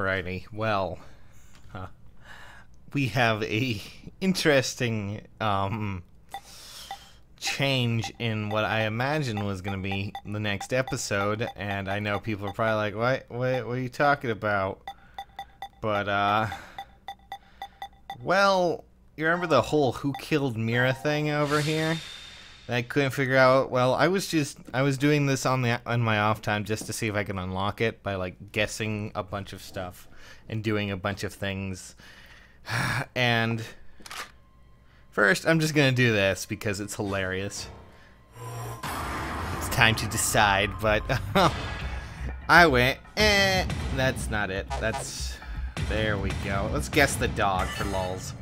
Alrighty, well, we have a interesting change in what I imagine was going to be the next episode, and I know people are probably like, what are you talking about? But, well, you remember the whole who killed Mira thing over here? That I couldn't figure out. Well, I was doing this on my off time just to see if I could unlock it by like guessing a bunch of stuff and doing a bunch of things. And first, I'm just gonna do this because it's hilarious. It's time to decide, but I went, that's not it. There we go. Let's guess the dog for lulz.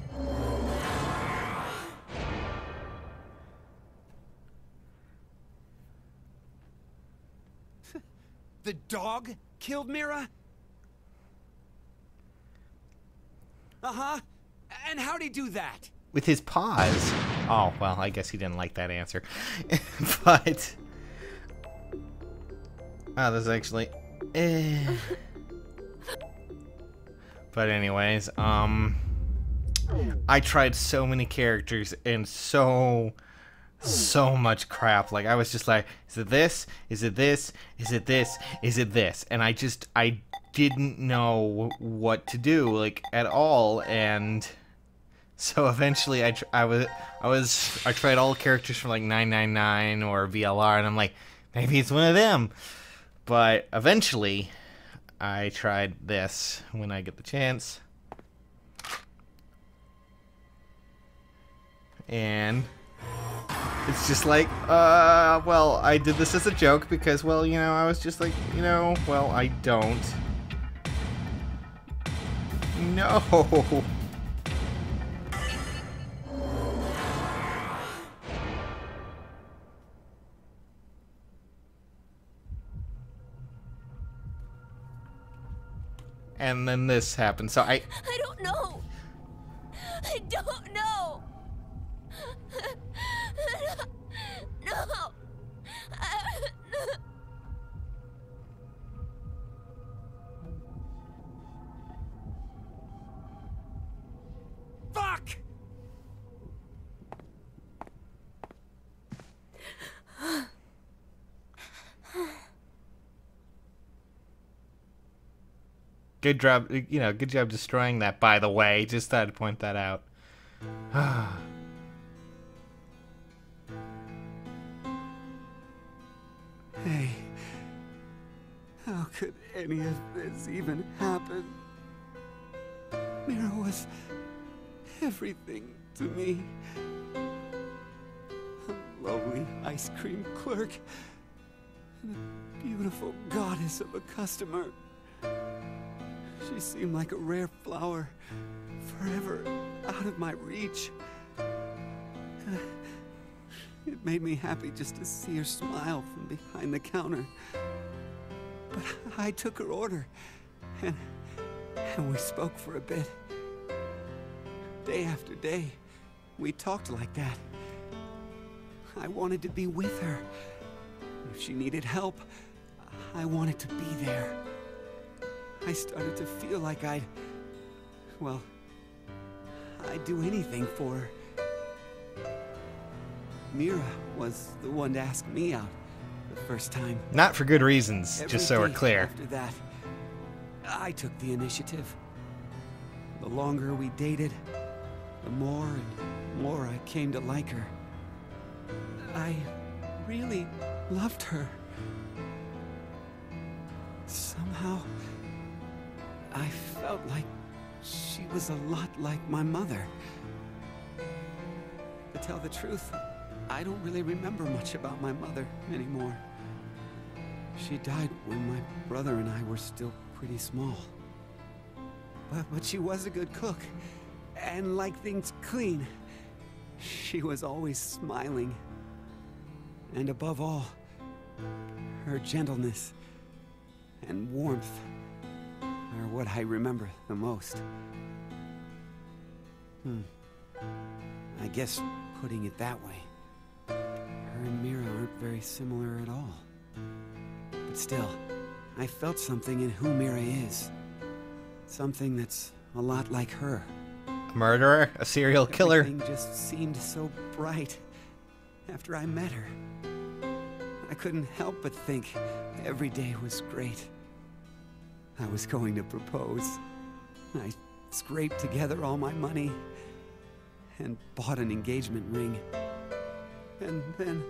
The dog killed Mira? Uh-huh. And how'd he do that? With his paws. Oh, well, I guess he didn't like that answer. But... oh, this is actually... But anyways, I tried so many characters and so much crap. Like, I was just like, is it this? Is it this? Is it this? Is it this? And I didn't know what to do, like, at all. And so eventually I tried all the characters from like 999 or VLR, and I'm like, maybe it's one of them. But eventually I tried this when I get the chance. And it's just like, well, I did this as a joke because, well, you know, I was just like, you know, well, I don't. No. And then this happened, so I don't know. I don't know. No. Fuck! good job, you know, good job destroying that, by the way. Just thought I'd point that out. Hey, how could any of this even happen? Mira was everything to me. A lovely ice cream clerk, and a beautiful goddess of a customer. She seemed like a rare flower, forever out of my reach. It made me happy just to see her smile from behind the counter. But I took her order, and we spoke for a bit. Day after day, we talked like that. I wanted to be with her. If she needed help, I wanted to be there. I started to feel like I'd do anything for her. Mira was the one to ask me out the first time. Not for good reasons, Every just so we're day clear. After that, I took the initiative. The longer we dated, the more and more I came to like her. I really loved her. Somehow, I felt like she was a lot like my mother. To tell the truth, I don't really remember much about my mother anymore. She died when my brother and I were still pretty small. But she was a good cook, and liked things clean. She was always smiling. And above all, her gentleness and warmth are what I remember the most. I guess putting it that way, her and Mira aren't very similar at all. But still, I felt something in who Mira is. Something that's a lot like her. A murderer? A serial killer? Everything just seemed so bright after I met her. I couldn't help but think every day was great. I was going to propose. I scraped together all my money and bought an engagement ring. And then...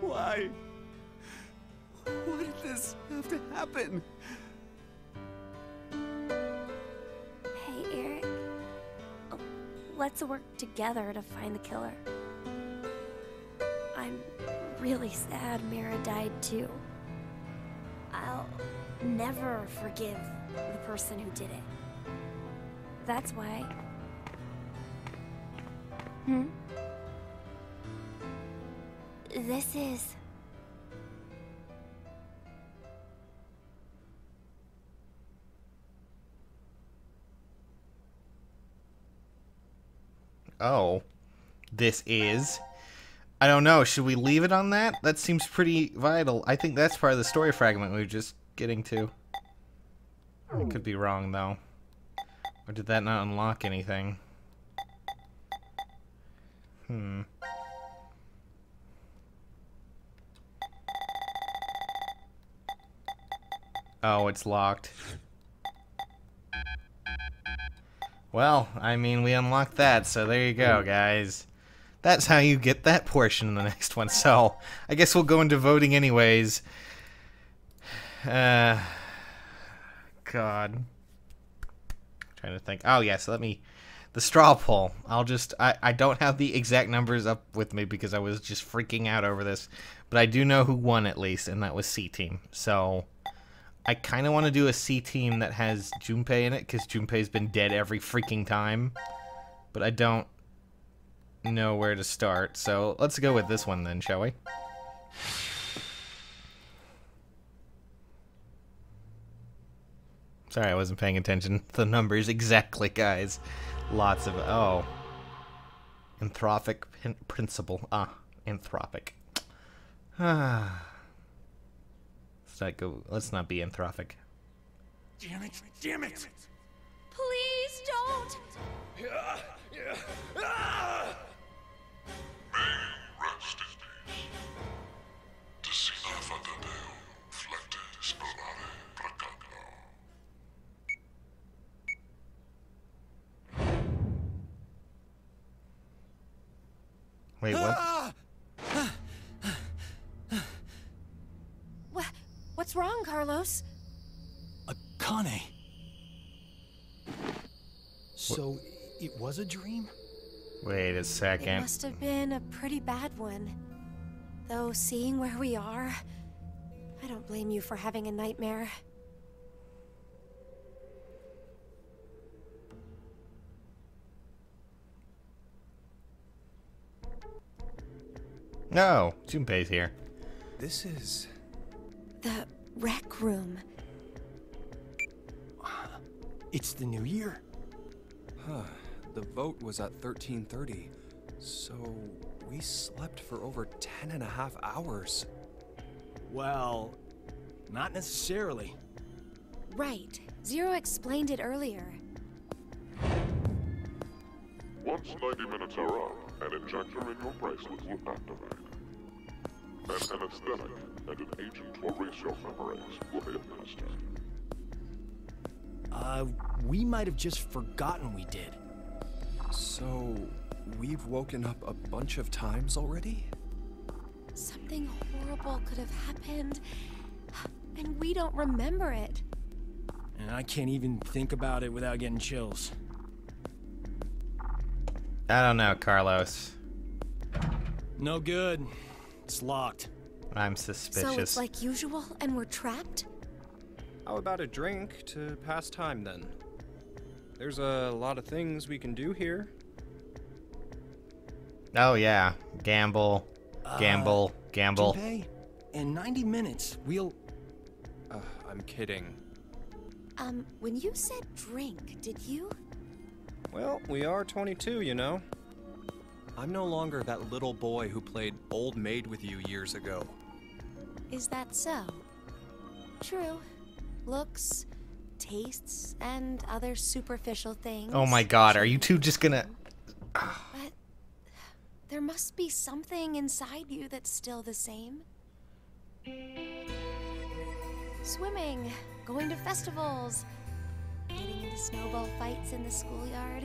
Why? Why did this have to happen? Hey, Eric. Let's work together to find the killer. I'm really sad Mira died too. I'll never forgive the person who did it. That's why... This is... Oh. This is... I don't know, should we leave it on that? That seems pretty vital. I think that's part of the story fragment we were just getting to. I could be wrong, though. Or did that not unlock anything? Oh, it's locked. Well, I mean, we unlocked that, so there you go, guys. That's how you get that portion in the next one. So, I guess we'll go into voting anyways. God. Trying to think. Oh, yes, let me... The straw poll. I don't have the exact numbers up with me because I was just freaking out over this. But I do know who won at least, and that was C-Team. So, I kind of want to do a C-Team that has Junpei in it, because Junpei's been dead every freaking time. But I don't know where to start, so let's go with this one then, shall we? Sorry, I wasn't paying attention to the numbers exactly, guys. Lots of... Oh. Anthropic principle. Ah, anthropic. Let's not be anthropic. Damn it! Damn it! Please don't! Rest in peace. Decina Fatadeo, Flete Spolare Bracagno. Wait, what? What's wrong, Carlos? Akane. So, it was a dream? Wait a It second. must have been a pretty bad one. Though, seeing where we are, I don't blame you for having a nightmare. No, Junpei's here. This is... The rec room. It's the new year. Huh. The vote was at 13:30, so we slept for over 10.5 hours. Well, not necessarily. Right. Zero explained it earlier. Once 90 minutes are up, an injector in your bracelet will activate. An anesthetic and an agent to erase your memories will be administered. We might have just forgotten we did. So, we've woken up a bunch of times already? Something horrible could have happened, and we don't remember it. And I can't even think about it without getting chills. I don't know, Carlos. No good. It's locked. I'm suspicious. So it's like usual, and we're trapped? How about a drink to pass time then? There's a lot of things we can do here. Oh yeah, gamble, gamble. Junpei, in 90 minutes, we'll... I'm kidding. When you said drink, did you? Well, we are 22, you know. I'm no longer that little boy who played old maid with you years ago. Is that so? true. Looks, tastes, and other superficial things. Oh my god, are you two just gonna... But there must be something inside you that's still the same. Swimming, going to festivals, getting into snowball fights in the schoolyard.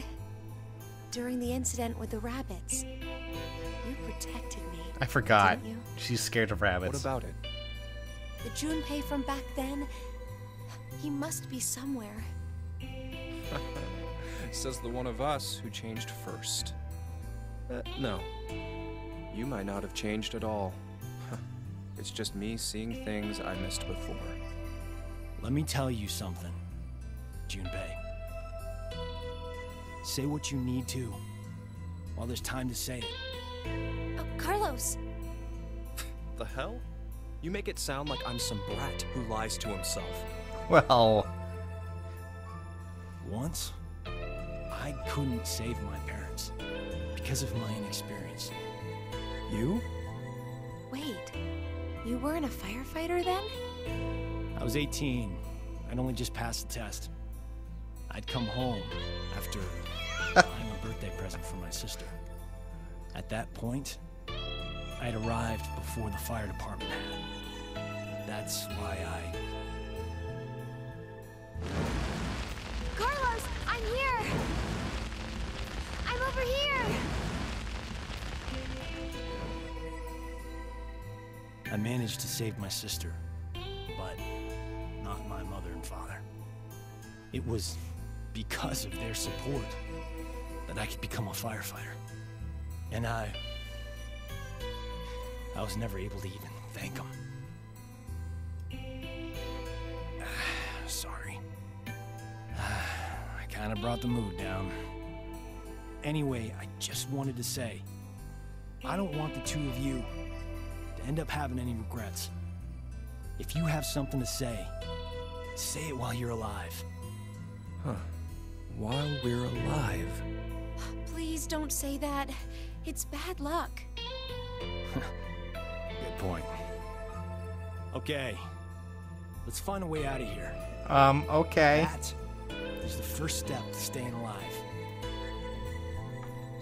During the incident with the rabbits, you protected me. I forgot. Didn't you? She's scared of rabbits. What about it? The Junpei from back then, he must be somewhere. Says the one of us who changed first. No. You might not have changed at all. It's just me seeing things I missed before. Let me tell you something, Junpei. Say what you need to, while there's time to say it. Oh, Carlos! The hell? You make it sound like I'm some brat who lies to himself. Well... Once, I couldn't save my parents because of my inexperience. You? Wait, you weren't a firefighter then? I was 18. I'd only just passed the test. I'd come home after buying a birthday present for my sister. At that point, I had arrived before the fire department had. That's why I... Carlos, I'm here! I'm over here! I managed to save my sister, but not my mother and father. It was because of their support that I could become a firefighter. And I was never able to even thank them. Sorry. I kind of brought the mood down. Anyway, I just wanted to say, I don't want the two of you to end up having any regrets. If you have something to say it while you're alive. Huh. While we're alive. Please don't say that. It's bad luck. Good point. Okay. Let's find a way out of here. Okay. That is the first step to staying alive.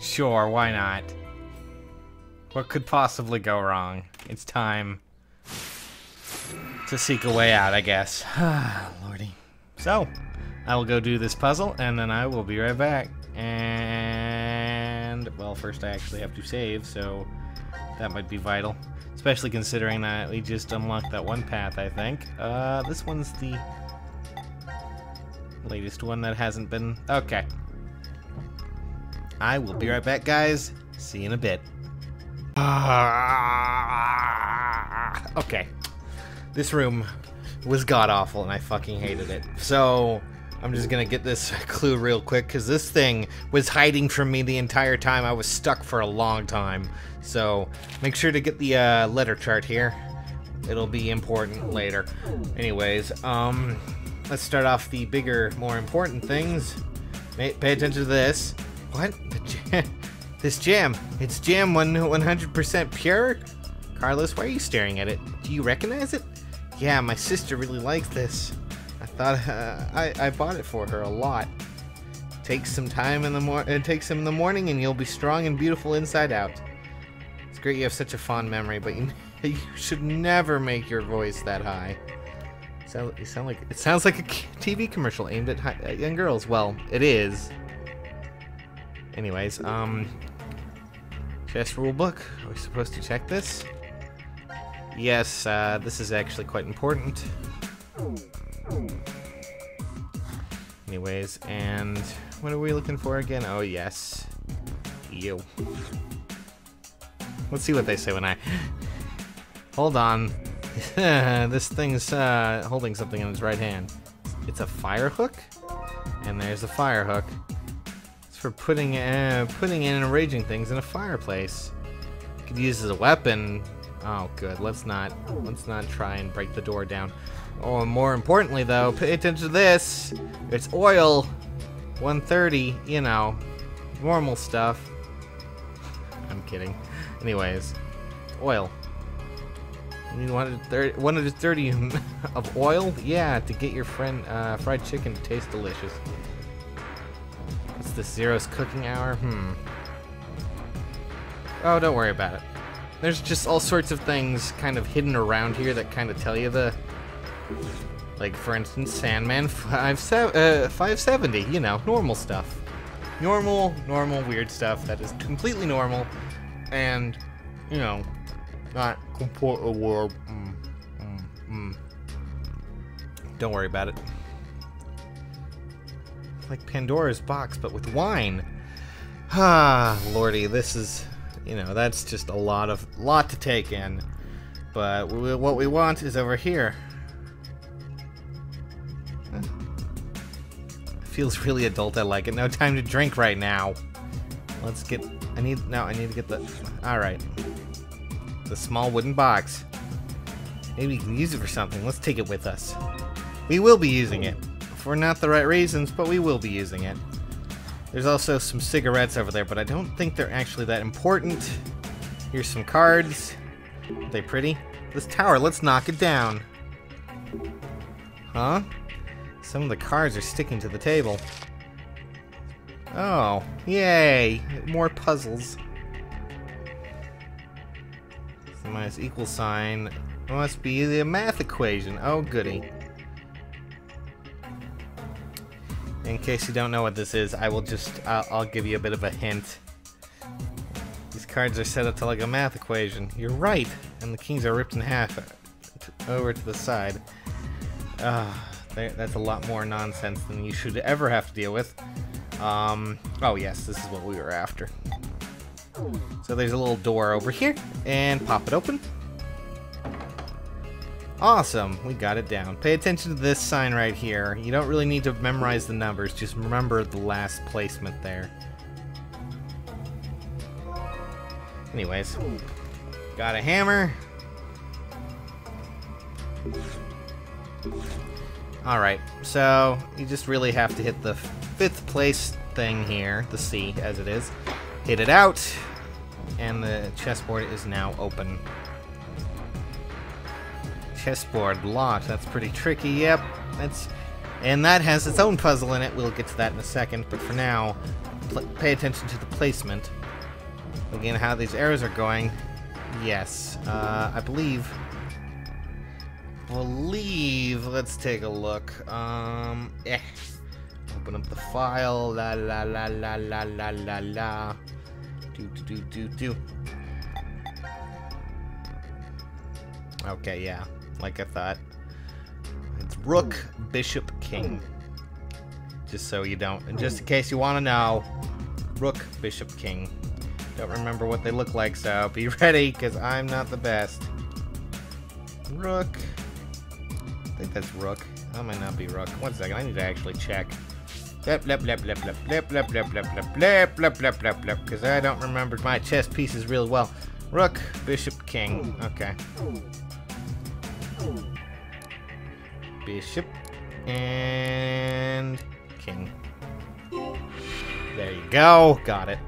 Sure, why not? What could possibly go wrong? It's time to seek a way out, I guess. Lordy. So, I will go do this puzzle, and then I will be right back. And, well, first I actually have to save, so that might be vital. Especially considering that we just unlocked that one path, I think. This one's the latest one that hasn't been... Okay. I will be right back, guys. See you in a bit. Okay. This room was god-awful, and I fucking hated it. So, I'm just gonna get this clue real quick, because this thing was hiding from me the entire time. I was stuck for a long time. So, make sure to get the letter chart here. It'll be important later. Anyways, let's start off the bigger, more important things. Pay attention to this. What? This jam. It's jam 100% pure? Carlos, why are you staring at it? Do you recognize it? Yeah, my sister really likes this. I thought I bought it for her a lot. Take some time in the morning and you'll be strong and beautiful inside out. It's great you have such a fond memory, but you should never make your voice that high. It sounds like a TV commercial aimed at young girls. Well, it is. Anyways, chess rule book. Are we supposed to check this? Yes, this is actually quite important. Anyways, and what are we looking for again? Oh, yes. You. Let's see what they say when I... Hold on. This thing's holding something in its right hand. It's a fire hook? And there's a fire hook. It's for putting in and arranging things in a fireplace. You could use it as a weapon. Oh, good. Let's not try and break the door down. Oh, more importantly, though, pay attention to this. It's oil. 130, you know, normal stuff. I'm kidding. Anyways, oil. You wanted 130 of oil? Yeah, to get your friend fried chicken to taste delicious. What's this, Zero's cooking hour? Oh, don't worry about it. There's just all sorts of things kind of hidden around here that kind of tell you the... Like, for instance, Sandman 570, you know, normal stuff. Normal, weird stuff that is completely normal and, you know, not completely weird. Don't worry about it. Like Pandora's box, but with wine. Ah, lordy, this is, you know, that's just a lot to take in. But what we want is over here. Feels really adult. I like it. No time to drink right now. Let's get. I need to get the. All right. The small wooden box. Maybe we can use it for something. Let's take it with us. We will be using it for not the right reasons, but we will be using it. There's also some cigarettes over there, but I don't think they're actually that important. Here's some cards. Are they pretty? This tower. Let's knock it down. Huh? Some of the cards are sticking to the table. Oh, yay! More puzzles. So minus equal sign must be the math equation. Oh, goody. In case you don't know what this is, I will just, I'll give you a bit of a hint. These cards are set up to like a math equation. You're right! And the kings are ripped in half over to the side. That's a lot more nonsense than you should ever have to deal with. Oh yes, this is what we were after. So there's a little door over here, and pop it open. Awesome, we got it down. Pay attention to this sign right here. You don't really need to memorize the numbers, just remember the last placement there. Anyways, got a hammer. Alright, so you just really have to hit the 5th place thing here, the C as it is. Hit it out, and the chessboard is now open. Chessboard locked, that's pretty tricky, yep. And that has its own puzzle in it, we'll get to that in a second, but for now, pay attention to the placement. Again, how these arrows are going. Yes, I believe, let's take a look. Open up the file. La la la la la la la la. Do. Okay, yeah, like I thought. It's Rook, Bishop, King. Just so you don't, and just in case you want to know, Rook, Bishop, King. Don't remember what they look like, so be ready, because I'm not the best. Rook. I think that's Rook. That might not be Rook. 1 second, I need to actually check. Because I don't remember my chess pieces real well. Rook, Bishop, King. Okay. Bishop and King. There you go. Got it.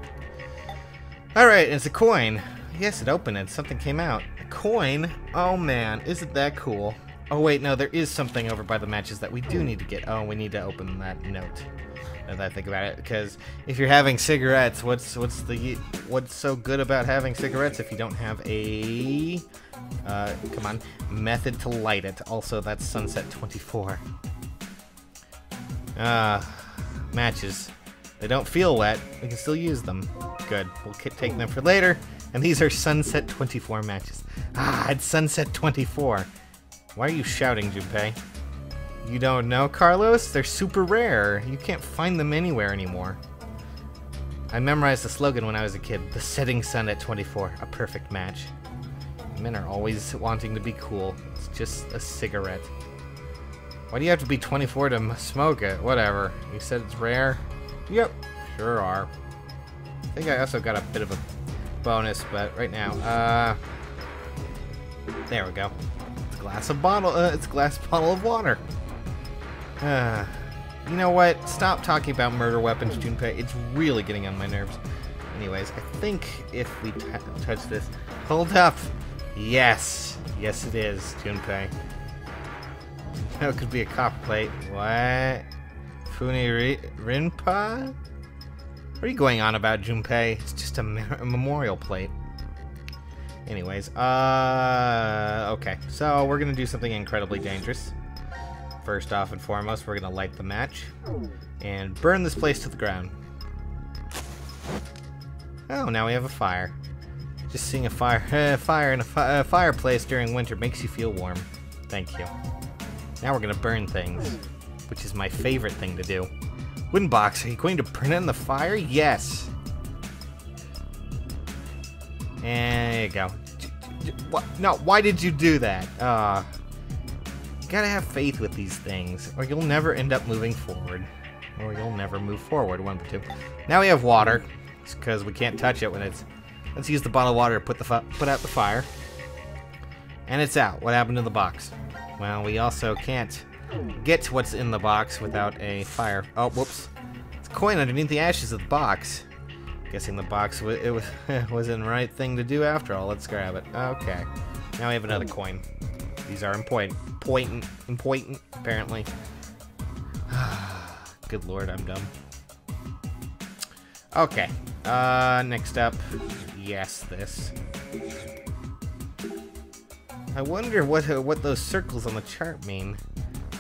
Alright, it's a coin. Yes, it opened and something came out. A coin? Oh man, isn't that cool? Oh wait, no, there is something over by the matches that we do need to get. Oh, we need to open that note. Now that I think about it, because if you're having cigarettes, what's so good about having cigarettes if you don't have a come on, method to light it? Also, that's Sunset 24. Matches. They don't feel wet. We can still use them. Good. We'll take them for later. And these are Sunset 24 matches. It's Sunset 24. Why are you shouting, Junpei? You don't know, Carlos? They're super rare. You can't find them anywhere anymore. I memorized the slogan when I was a kid. The setting sun at 24. A perfect match. Men are always wanting to be cool. It's just a cigarette. Why do you have to be 24 to smoke it? Whatever. You said it's rare? Yep. Sure are. I think I also got a bit of a bonus, but right now, there we go. It's a glass bottle of water. You know what? Stop talking about murder weapons, Junpei. It's really getting on my nerves. Anyways, I think if we touch this... Hold up! Yes. Yes, it is, Junpei. No, it could be a copper plate. What? Rinpa? What are you going on about, Junpei? It's just a memorial plate. Anyways, okay. So, we're gonna do something incredibly dangerous. First off and foremost, we're gonna light the match and burn this place to the ground. Oh, now we have a fire. Just seeing a fire in a fireplace during winter makes you feel warm. Thank you. Now we're gonna burn things, which is my favorite thing to do. Wooden box, are you going to burn it in the fire? Yes. And there you go. What? No, why did you do that? You gotta have faith with these things, or you'll never end up moving forward. Or you'll never move forward, one of the two. Now we have water. It's because we can't touch it when it's... Let's use the bottle of water to put out the fire. And it's out. What happened to the box? Well, we also can't get what's in the box without a fire. Oh, whoops. It's a coin underneath the ashes of the box. Guessing the box wasn't the right thing to do after all. Let's grab it. Okay. Now we have another coin. These are important, apparently. Good lord, I'm dumb. Okay. Next up. Yes, this. I wonder what those circles on the chart mean.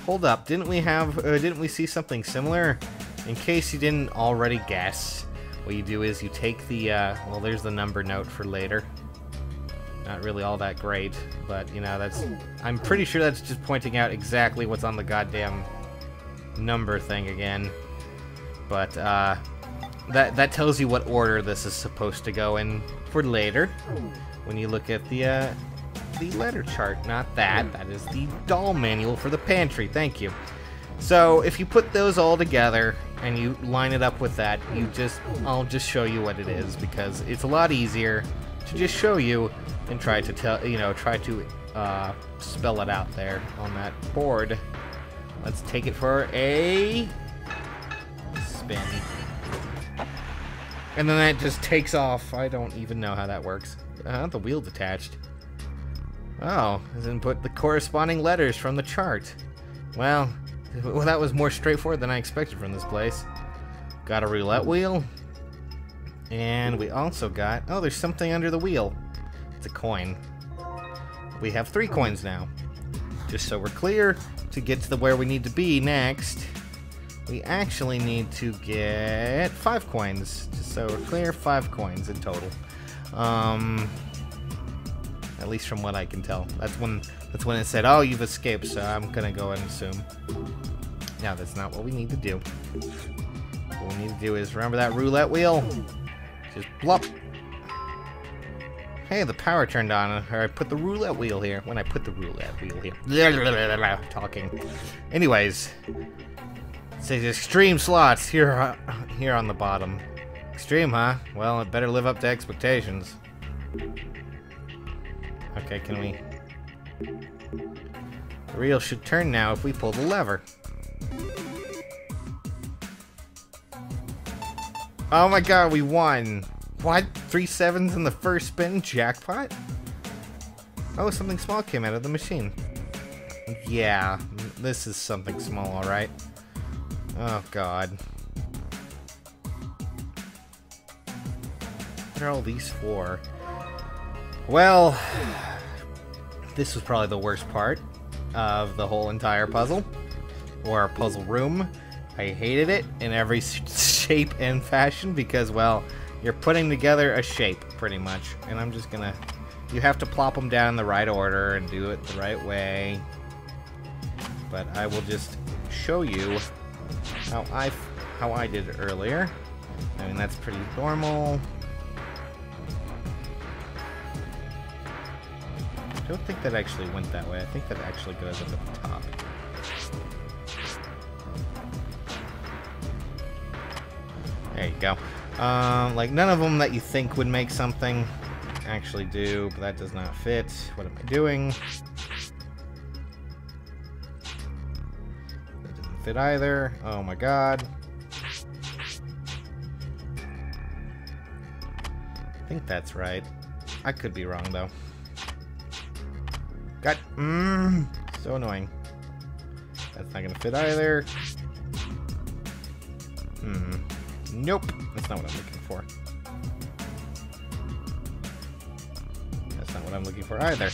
Hold up, didn't we see something similar? In case you didn't already guess, what you do is you take the, well, there's the number note for later. Not really all that great, but, you know, I'm pretty sure that's just pointing out exactly what's on the goddamn number thing again. But, that tells you what order this is supposed to go in for later. When you look at the letter chart, not that. That is the doll manual for the pantry. Thank you. So if you put those all together and you line it up with that, I'll just show you what it is, because it's a lot easier to just show you and try to spell it out there on that board. Let's take it for a spin. And then that just takes off. I don't even know how that works. The wheel detached. Oh, and put the corresponding letters from the chart. Well, that was more straightforward than I expected from this place. Got a roulette wheel. And we also got... Oh, there's something under the wheel. It's a coin. We have 3 coins now. Just so we're clear, to get to where we need to be next, we actually need to get 5 coins. Just so we're clear, 5 coins in total. At least from what I can tell. That's when it said, oh, you've escaped, so I'm gonna go ahead and assume. Now, that's not what we need to do. What we need to do is, remember that roulette wheel? Just blop. Hey, the power turned on, or I put the roulette wheel here. When I put the roulette wheel here. Talking. Anyways. It says extreme slots here on the bottom. Extreme, huh? Well, it better live up to expectations. Okay, can we... The reel should turn now if we pull the lever. Oh my god, we won! What? 3 7s in the first spin? Jackpot? Oh, something small came out of the machine. Yeah, this is something small, alright. Oh god. What are all these for? Well, this was probably the worst part of the whole entire puzzle, or puzzle room. I hated it in every shape and fashion because, well, you're putting together a shape, pretty much. And I'm just gonna... You have to plop them down in the right order and do it the right way. But I will just show you how I did it earlier. I mean, that's pretty normal. I don't think that actually went that way. I think that actually goes up at the top. There you go. Like, none of them that you think would make something actually do, but that does not fit. What am I doing? That doesn't fit either. Oh my god. I think that's right. I could be wrong, though. God, so annoying. That's not gonna fit either. Nope, that's not what I'm looking for. That's not what I'm looking for either.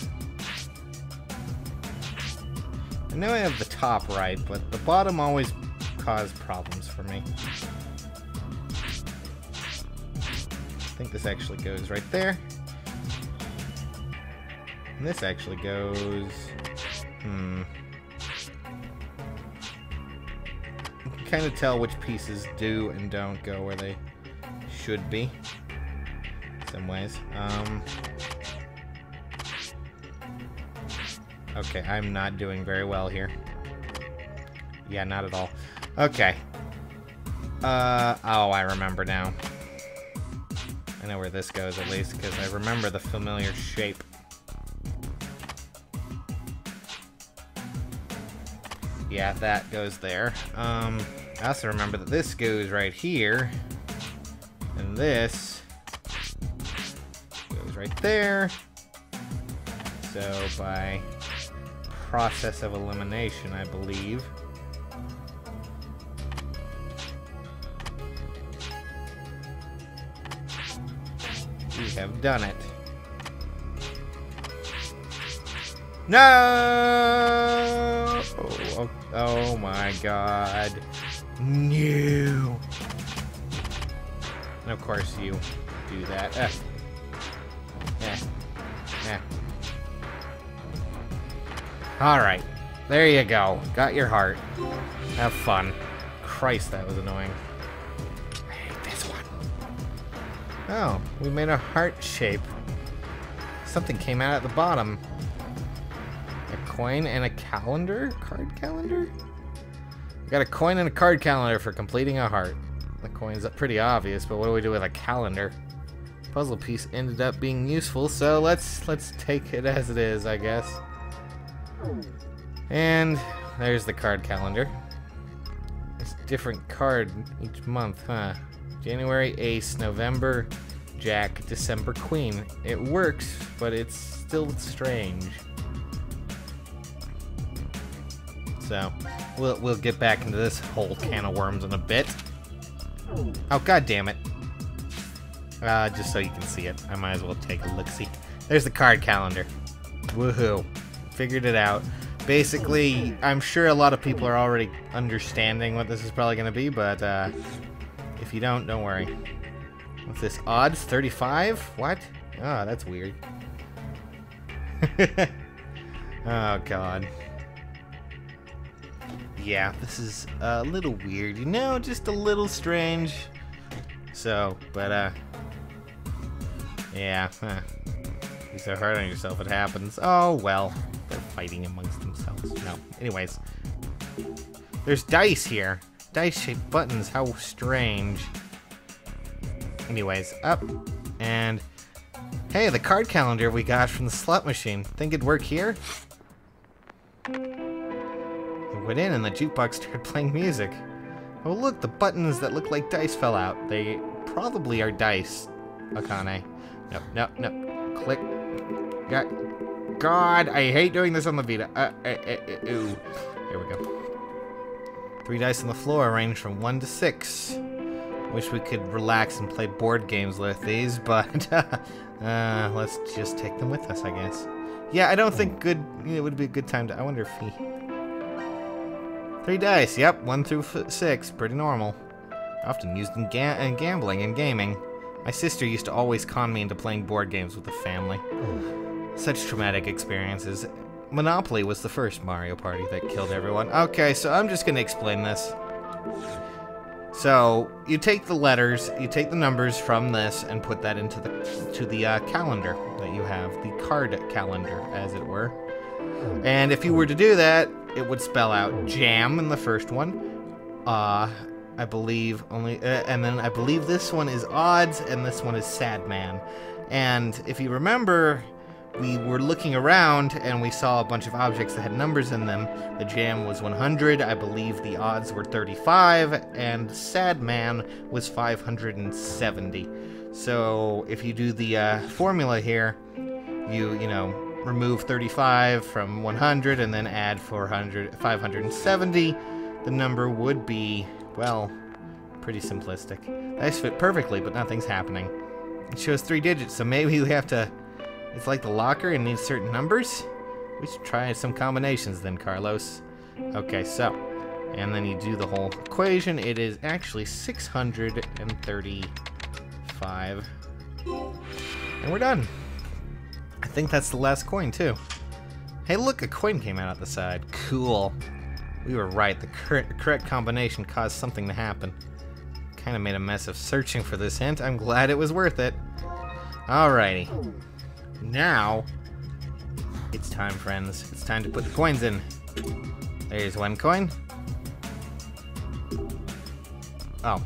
I know I have the top right, but the bottom always caused problems for me. I think this actually goes right there. And this actually goes... You can kind of tell which pieces do and don't go where they should be. In some ways. Okay, I'm not doing very well here. Yeah, not at all. Okay. Oh, I remember now. I know where this goes, at least, because I remember the familiar shape. Yeah, that goes there. I also remember that this goes right here. And this goes right there. So, by process of elimination, I believe. We have done it. No! Oh my god. No! And of course you do that. Alright. There you go. Got your heart. Have fun. Christ, that was annoying. I hate this one. Oh, we made a heart shape. Something came out at the bottom. A coin and a calendar? Card calendar? We got a coin and a card calendar for completing a heart. The coin's pretty obvious, but what do we do with a calendar? Puzzle piece ended up being useful, so let's take it as it is, I guess. And there's the card calendar. It's a different card each month, huh? January, Ace, November, Jack, December, Queen. It works, but it's still strange. So, we'll get back into this whole can of worms in a bit. Oh, god damn it. Just so you can see it, I might as well take a look-see. There's the card calendar. Woohoo. Figured it out. Basically, I'm sure a lot of people are already understanding what this is probably going to be, but if you don't worry. What's this? Odds 35? What? Oh, that's weird. Oh, God. Yeah, this is a little weird, you know, just a little strange. So, but, yeah, be so hard on yourself, it happens. Oh, well, they're fighting amongst themselves. No, anyways. There's dice here. Dice-shaped buttons, how strange. Anyways, up, and, hey, the card calendar we got from the slot machine. Think it'd work here? I went in and the jukebox started playing music. Oh look, the buttons that look like dice fell out. They probably are dice, Akane. No. Click. God, I hate doing this on the Vita. Ooh. Here we go. 3 dice on the floor, arranged from 1 to 6. Wish we could relax and play board games with these, but let's just take them with us, I guess. Yeah, I don't think it would be a good time to. I wonder if he. 3 dice, yep, 1 through 6, pretty normal. Often used in gambling and gaming. My sister used to always con me into playing board games with the family. Such traumatic experiences. Monopoly was the first Mario Party that killed everyone. Okay, so I'm just gonna explain this. So, you take the letters, you take the numbers from this, and put that into the calendar that you have, the card calendar, as it were. And if you were to do that, it would spell out jam in the first one. I believe only, and then I believe this one is odds, and this one is sad man. And if you remember, we were looking around and we saw a bunch of objects that had numbers in them. The jam was 100, I believe the odds were 35, and sad man was 570. So if you do the formula here, you know, remove 35 from 100 and then add 570, the number would be, well, pretty simplistic. Dice fit perfectly, but nothing's happening. It shows 3 digits, so maybe we have to... It's like the locker and needs certain numbers? We should try some combinations then, Carlos. Okay, so... And then you do the whole equation. It is actually 635. And we're done. I think that's the last coin, too. Hey, look, a coin came out the side. Cool. We were right. The correct combination caused something to happen. Kind of made a mess of searching for this hint. I'm glad it was worth it. Alrighty. Now, it's time, friends. It's time to put the coins in. There's 1 coin. Oh,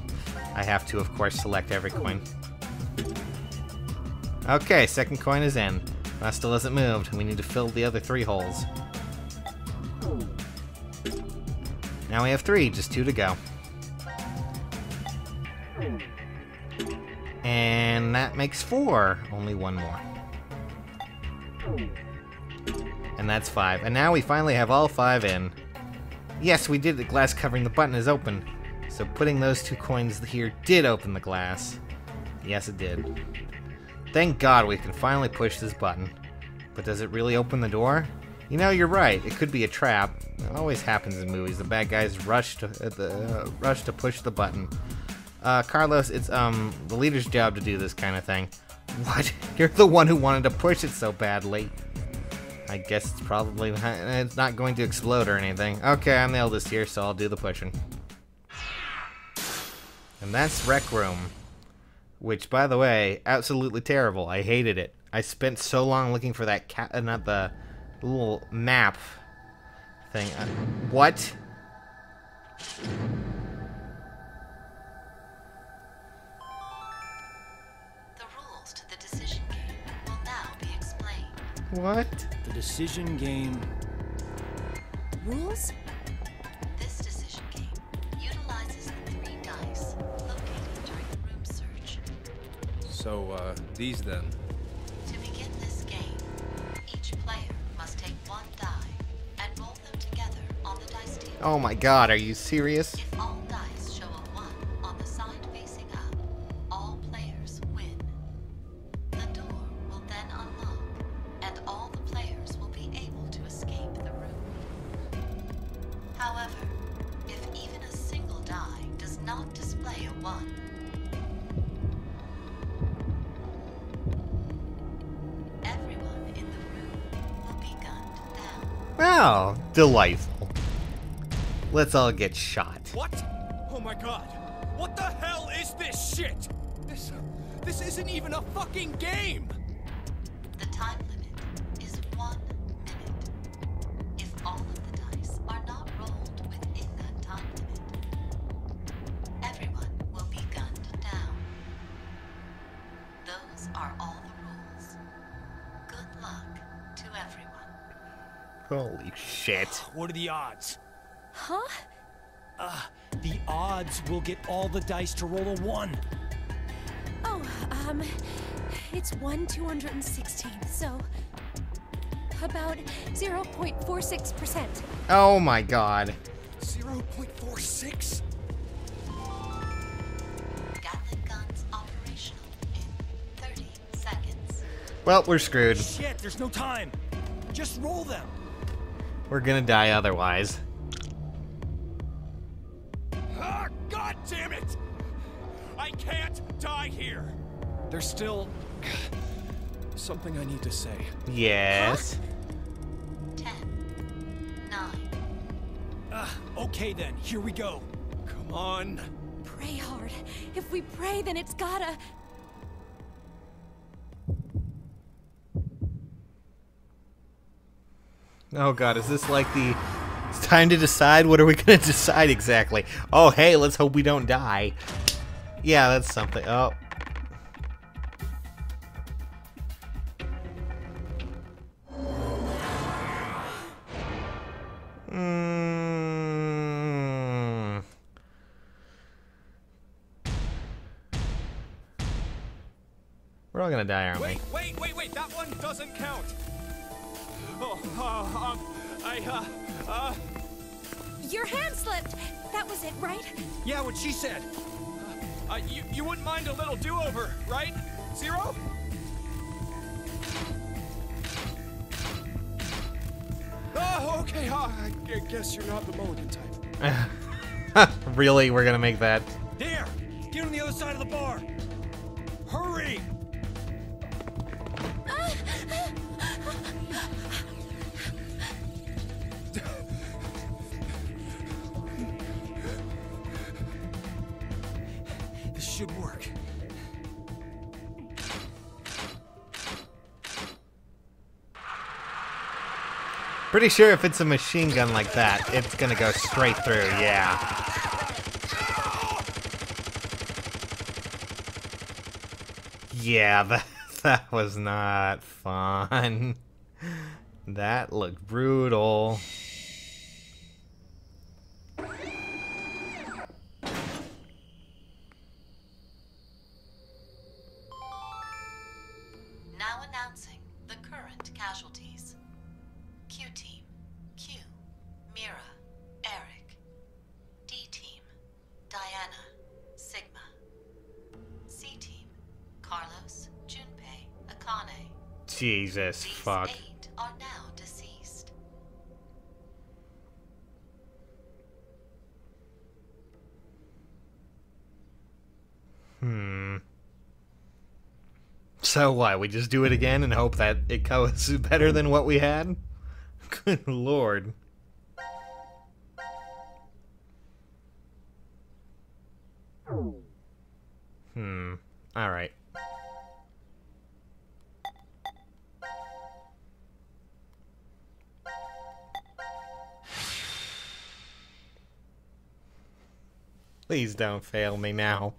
I have to, of course, select every coin. Okay, 2nd coin is in. That still hasn't moved. We need to fill the other 3 holes. Now we have 3, just 2 to go. And that makes 4. Only 1 more. And that's 5. And now we finally have all 5 in. Yes, we did. The glass covering the button is open. So putting those 2 coins here did open the glass. Yes, it did. Thank God we can finally push this button. But does it really open the door? You know, you're right. It could be a trap. It always happens in movies. The bad guys rush to push the button. Carlos, it's the leader's job to do this kind of thing. What? You're the one who wanted to push it so badly. I guess it's probably it's not going to explode or anything. Okay, I'm the eldest here, so I'll do the pushing. And that's Rec Room. Which, by the way, absolutely terrible. I hated it. I spent so long looking for that not the little map thing. What? The rules to the decision game will now be explained. What? The decision game. Rules? This decision game utilizes the 3 dice located during the room search. So, these then. To begin this game, each player must take 1 die and roll them together on the dice table. Oh my God, are you serious? If all dice show a 1 on the side facing up, all players win. The door will then unlock, and all the players will be able to escape the room. However, if even a single die does not display a 1, everyone in the room will be gunned down. Oh, delightful. Let's all get shot. What? Oh my God! What the hell is this shit? This isn't even a fucking game! The time limit is 1 minute. If all of the dice are not rolled within that time limit, everyone will be gunned down. Those are all the rules. Good luck to everyone. Holy shit. What are the odds? Huh? The odds will get all the dice to roll a 1. Oh, it's 1/216th, so about 0.46%. Oh my God. 0.46? Gatling guns operational in 30 seconds. Well, we're screwed. Shit, there's no time. Just roll them. We're gonna die otherwise. Ah, God damn it! I can't die here! There's still something I need to say. Yes. 10, 9. Okay then, here we go. Come on. Pray hard. If we pray, then it's gotta... Oh God, is this like the... It's time to decide? What are we gonna decide exactly? Oh, hey, let's hope we don't die. Yeah, that's something. Oh. We're all gonna die, aren't we? Wait, that one doesn't count. Your hand slipped. That was it, right? Yeah, what she said. You wouldn't mind a little do-over, right? Zero? Oh, okay. I guess you're not the mulligan type. Really? We're gonna make that? There! Get on the other side of the bar! Hurry! This should work. Pretty sure if it's a machine gun like that, it's gonna go straight through, yeah. Yeah, that was not fun. That looked brutal. Now announcing the current casualties. Q-Team, Q, Mira, Eric. D-Team, Diana, Sigma. C-Team, Carlos, Junpei, Akane. Jesus, These fuck. 8 are now deceased. So what, we just do it again and hope that it goes better than what we had? Good lord. Alright. Please don't fail me now.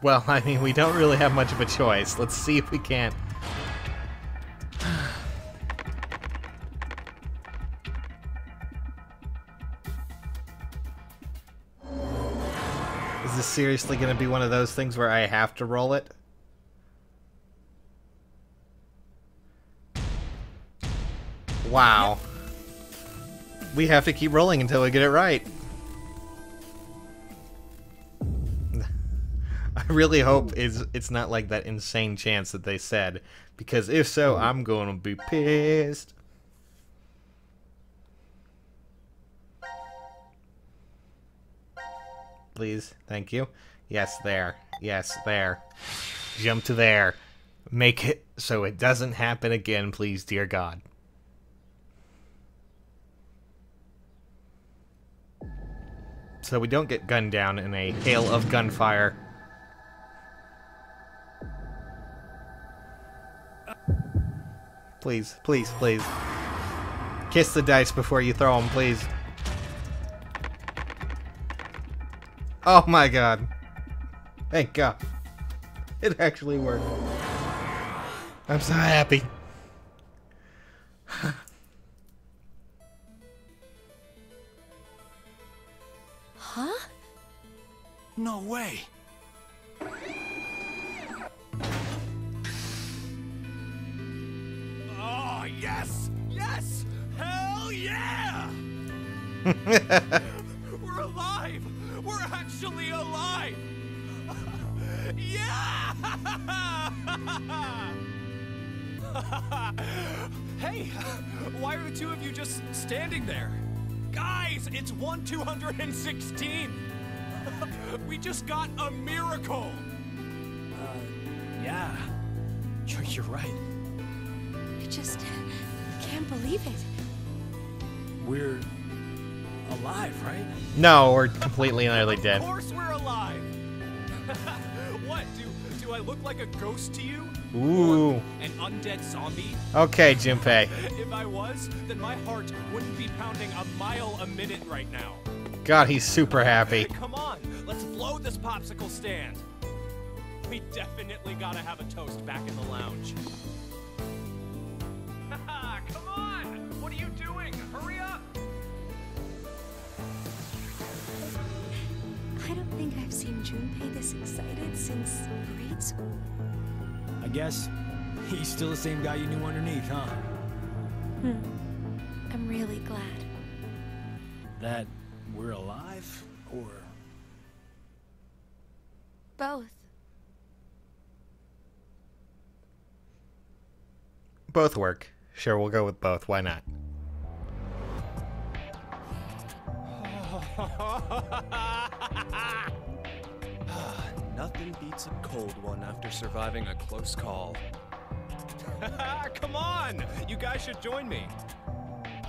Well, I mean, we don't really have much of a choice. Let's see if we can't. Is this seriously going to be one of those things where I have to roll it? Wow. We have to keep rolling until we get it right. I really hope it's not like that insane chance that they said, because if so, I'm going to be pissed. Please, thank you. Yes, there. Yes, there. Jump to there. Make it so it doesn't happen again, please, dear God. So we don't get gunned down in a hail of gunfire. Please, please, please. Kiss the dice before you throw them, please. Oh my god. Thank God. It actually worked. I'm so happy. Huh? No way. Oh, yes! Yes! Hell yeah! We're alive! We're actually alive! Yeah! Hey, why are the two of you just standing there? Guys, it's 1/216! We just got a miracle! Yeah. You're right. I just can't believe it. We're alive, right? No, we're completely and utterly dead. Of course we're alive! What, do I look like a ghost to you? Ooh. Or an undead zombie? Okay, Junpei. If I was, then my heart wouldn't be pounding a mile a minute right now. God, he's super happy. Come on, let's blow this popsicle stand. We definitely gotta have a toast back in the lounge. Come on! What are you doing? Hurry up! I don't think I've seen Junpei this excited since grade school. I guess he's still the same guy you knew underneath, huh? I'm really glad. That we're alive, or... Both. Both work. Sure, we'll go with both. Why not? Nothing beats a cold one after surviving a close call. Come on! You guys should join me.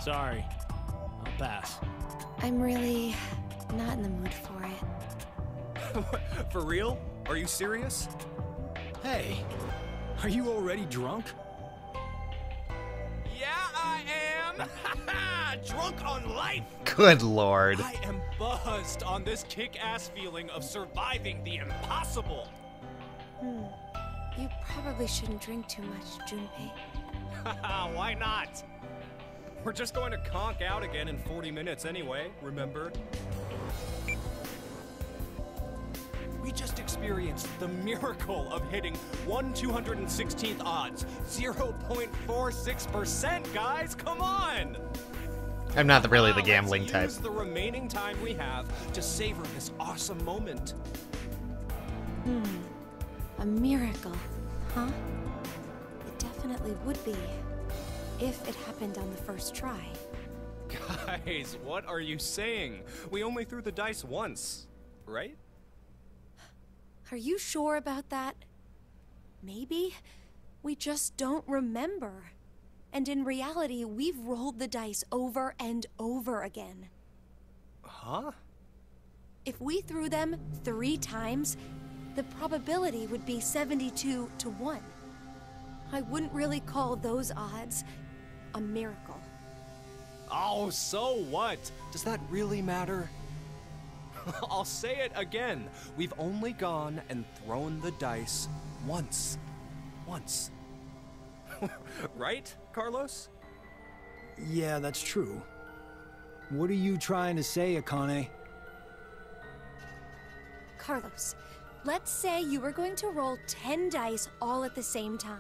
Sorry, I'll pass. I'm really not in the mood for it. For real? Are you serious? Hey, are you already drunk? Yeah, I am! Drunk on life! Good lord. I am buzzed on this kick-ass feeling of surviving the impossible. You probably shouldn't drink too much, Junpei. Why not? We're just going to conk out again in 40 minutes anyway, remember? We just experienced the miracle of hitting 1/216th odds. 0.46%, guys! Come on! I'm not really the Let's gambling type. use the remaining time we have to savor this awesome moment. A miracle, huh? It definitely would be, if it happened on the first try. Guys, what are you saying? We only threw the dice once, right? Are you sure about that? Maybe we just don't remember. And in reality, we've rolled the dice over and over again. Huh? If we threw them 3 times, the probability would be 72 to 1. I wouldn't really call those odds a miracle. Oh, so what? Does that really matter? I'll say it again. We've only gone and thrown the dice once. Once. Right, Carlos? Yeah, that's true. What are you trying to say, Akane? Carlos, let's say you were going to roll 10 dice all at the same time.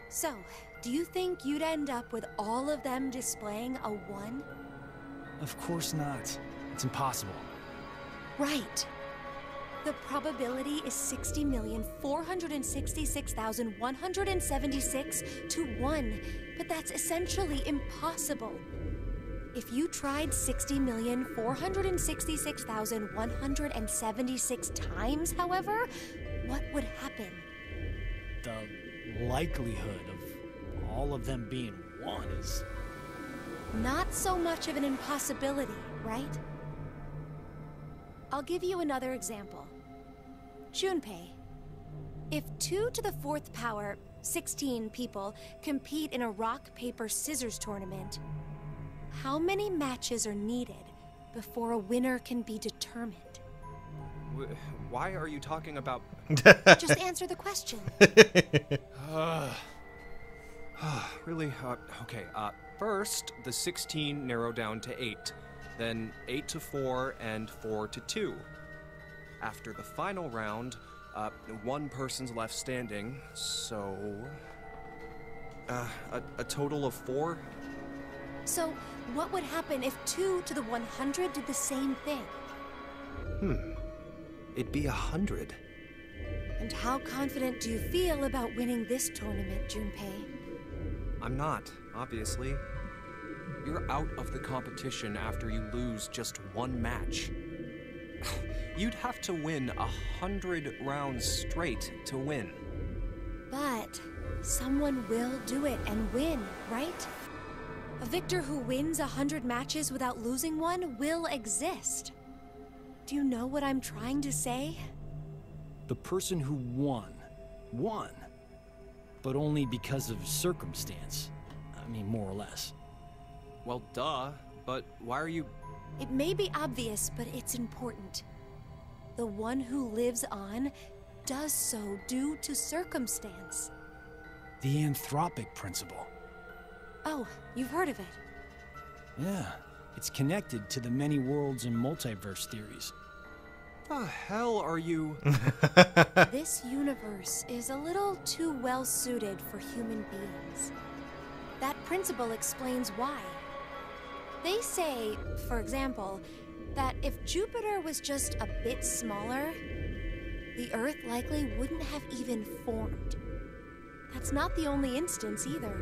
So, do you think you'd end up with all of them displaying a 1? Of course not. It's impossible. Right. The probability is 60,466,176 to 1, but that's essentially impossible. If you tried 60,466,176 times, however, what would happen? The likelihood of all of them being 1 is... Not so much of an impossibility, right? I'll give you another example. Junpei, if 2 to the 4th power, 16 people, compete in a rock, paper, scissors tournament, how many matches are needed before a winner can be determined? Why are you talking about... Just answer the question. Really? Okay, first, the 16 narrow down to 8. Then 8 to 4 and 4 to 2. After the final round, 1 person's left standing, so... a total of 4? So, what would happen if 2 to the 100 did the same thing? It'd be 100. And how confident do you feel about winning this tournament, Junpei? I'm not, obviously. You're out of the competition after you lose just 1 match. You'd have to win 100 rounds straight to win. But someone will do it and win, right? A victor who wins 100 matches without losing one will exist. Do you know what I'm trying to say? The person who won. But only because of circumstance. I mean, more or less. Well, duh, but why are you... It may be obvious, but it's important. The one who lives on does so due to circumstance. The anthropic principle. Oh, you've heard of it? Yeah, it's connected to the many worlds and multiverse theories. the hell are you? This universe is a little too well suited for human beings. That principle explains why. They say, for example, that if Jupiter was just a bit smaller, the Earth likely wouldn't have even formed. That's not the only instance either.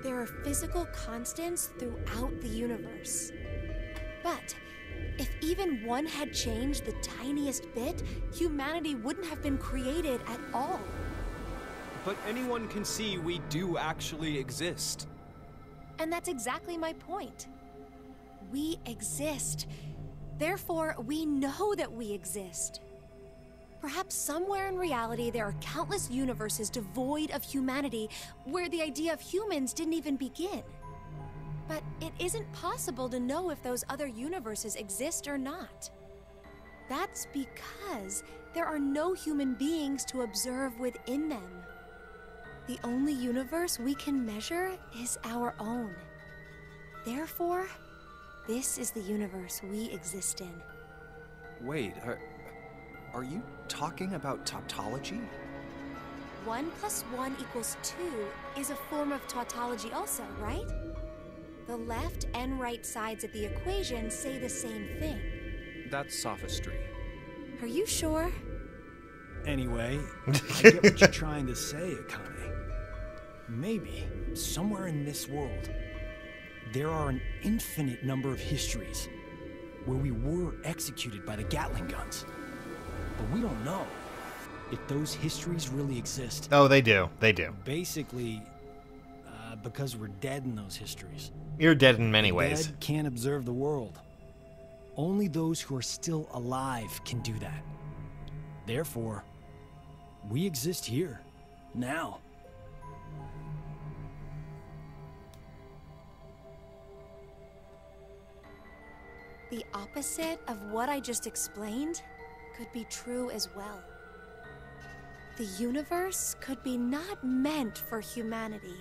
There are physical constants throughout the universe. But if even one had changed the tiniest bit, humanity wouldn't have been created at all. But anyone can see we do actually exist. And that's exactly my point. We exist. Therefore, we know that we exist. Perhaps somewhere in reality there are countless universes devoid of humanity where the idea of humans didn't even begin. But it isn't possible to know if those other universes exist or not. That's because there are no human beings to observe within them. The only universe we can measure is our own. Therefore, this is the universe we exist in. Wait, are you talking about tautology? 1 + 1 = 2 is a form of tautology also, right? The left and right sides of the equation say the same thing. That's sophistry. Are you sure? Anyway, I get what you're trying to say, Akane. Maybe, somewhere in this world, there are an infinite number of histories where we were executed by the Gatling guns. But we don't know if those histories really exist. Oh, they do. They do. Basically, because we're dead in those histories. You're dead in many ways. Dead can't observe the world. Only those who are still alive can do that. Therefore, we exist here, now. The opposite of what I just explained could be true as well. The universe could be not meant for humanity.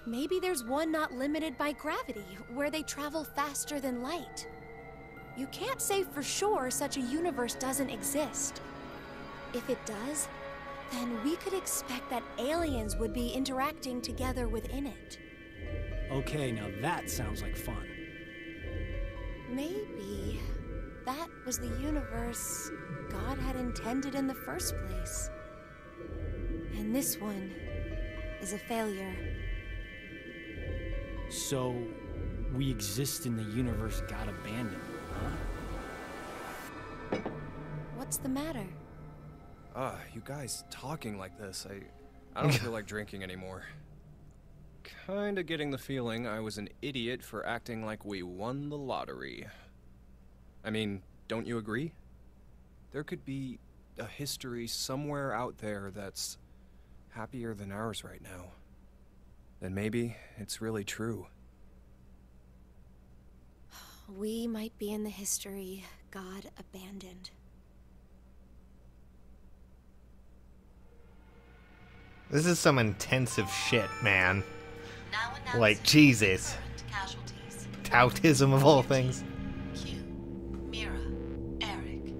Maybe there's one not limited by gravity, where they travel faster than light. You can't say for sure such a universe doesn't exist. If it does, then we could expect that aliens would be interacting together within it. Okay, now that sounds like fun. Maybe that was the universe God had intended in the first place. And this one is a failure. So, we exist in the universe God abandoned, huh? What's the matter? You guys talking like this, I don't feel like drinking anymore. Kinda getting the feeling I was an idiot for acting like we won the lottery. I mean, don't you agree? There could be a history somewhere out there that's happier than ours right now. Then maybe it's really true. We might be in the history God abandoned. This is some intensive shit, man. Now Like, Jesus. current casualties. Tautism of all things. Q, Mira, Eric,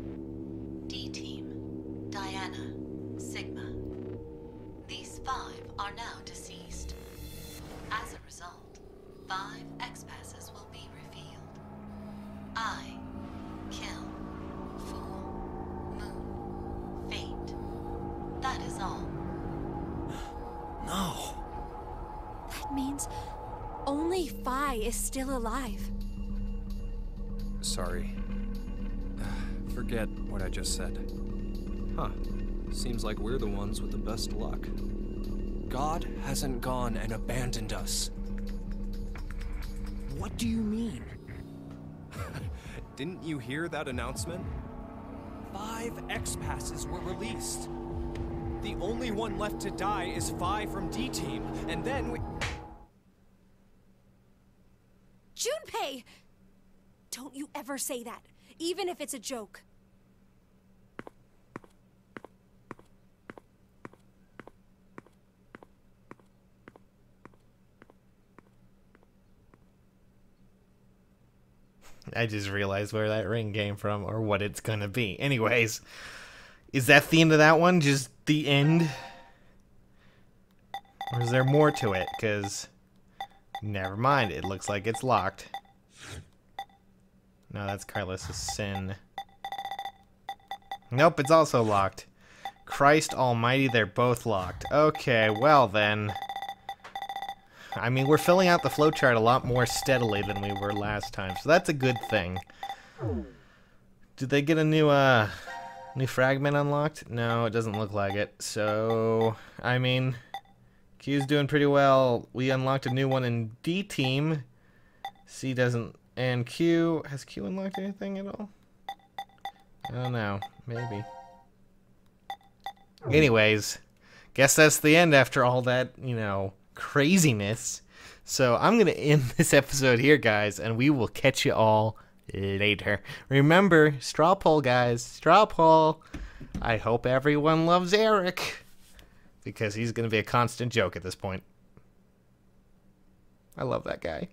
D-Team, Diana, Sigma. These 5 are now deceased. As a result, 5 X-Passes will be revealed. I, Kill, Fool, Moon, Fate. That is all. No. That means only Phi is still alive. Sorry. Forget what I just said. Huh. Seems like we're the ones with the best luck. God hasn't gone and abandoned us. What do you mean? Didn't you hear that announcement? 5 X-Passes were released. The only one left to die is Phi from D-Team, and then we... Junpei! Don't you ever say that, even if it's a joke. I just realized where that ring came from, or what it's gonna be. Anyways, is that the end of that one? Just the end? Or is there more to it? Because, never mind, it looks like it's locked. No, that's Carlos' sin. Nope, it's also locked. Christ almighty, they're both locked. Okay, well then. I mean, we're filling out the flowchart a lot more steadily than we were last time, so that's a good thing. Did they get a new fragment unlocked? No, it doesn't look like it. So, I mean, Q's doing pretty well. We unlocked a new one in D team. C doesn't, and Q, has Q unlocked anything at all? I don't know, maybe. Anyways, guess that's the end after all that, you know, craziness. So I'm going to end this episode here, guys, and we will catch you all later. Remember, straw poll, guys. Straw poll. I hope everyone loves Eric, because he's going to be a constant joke at this point. I love that guy.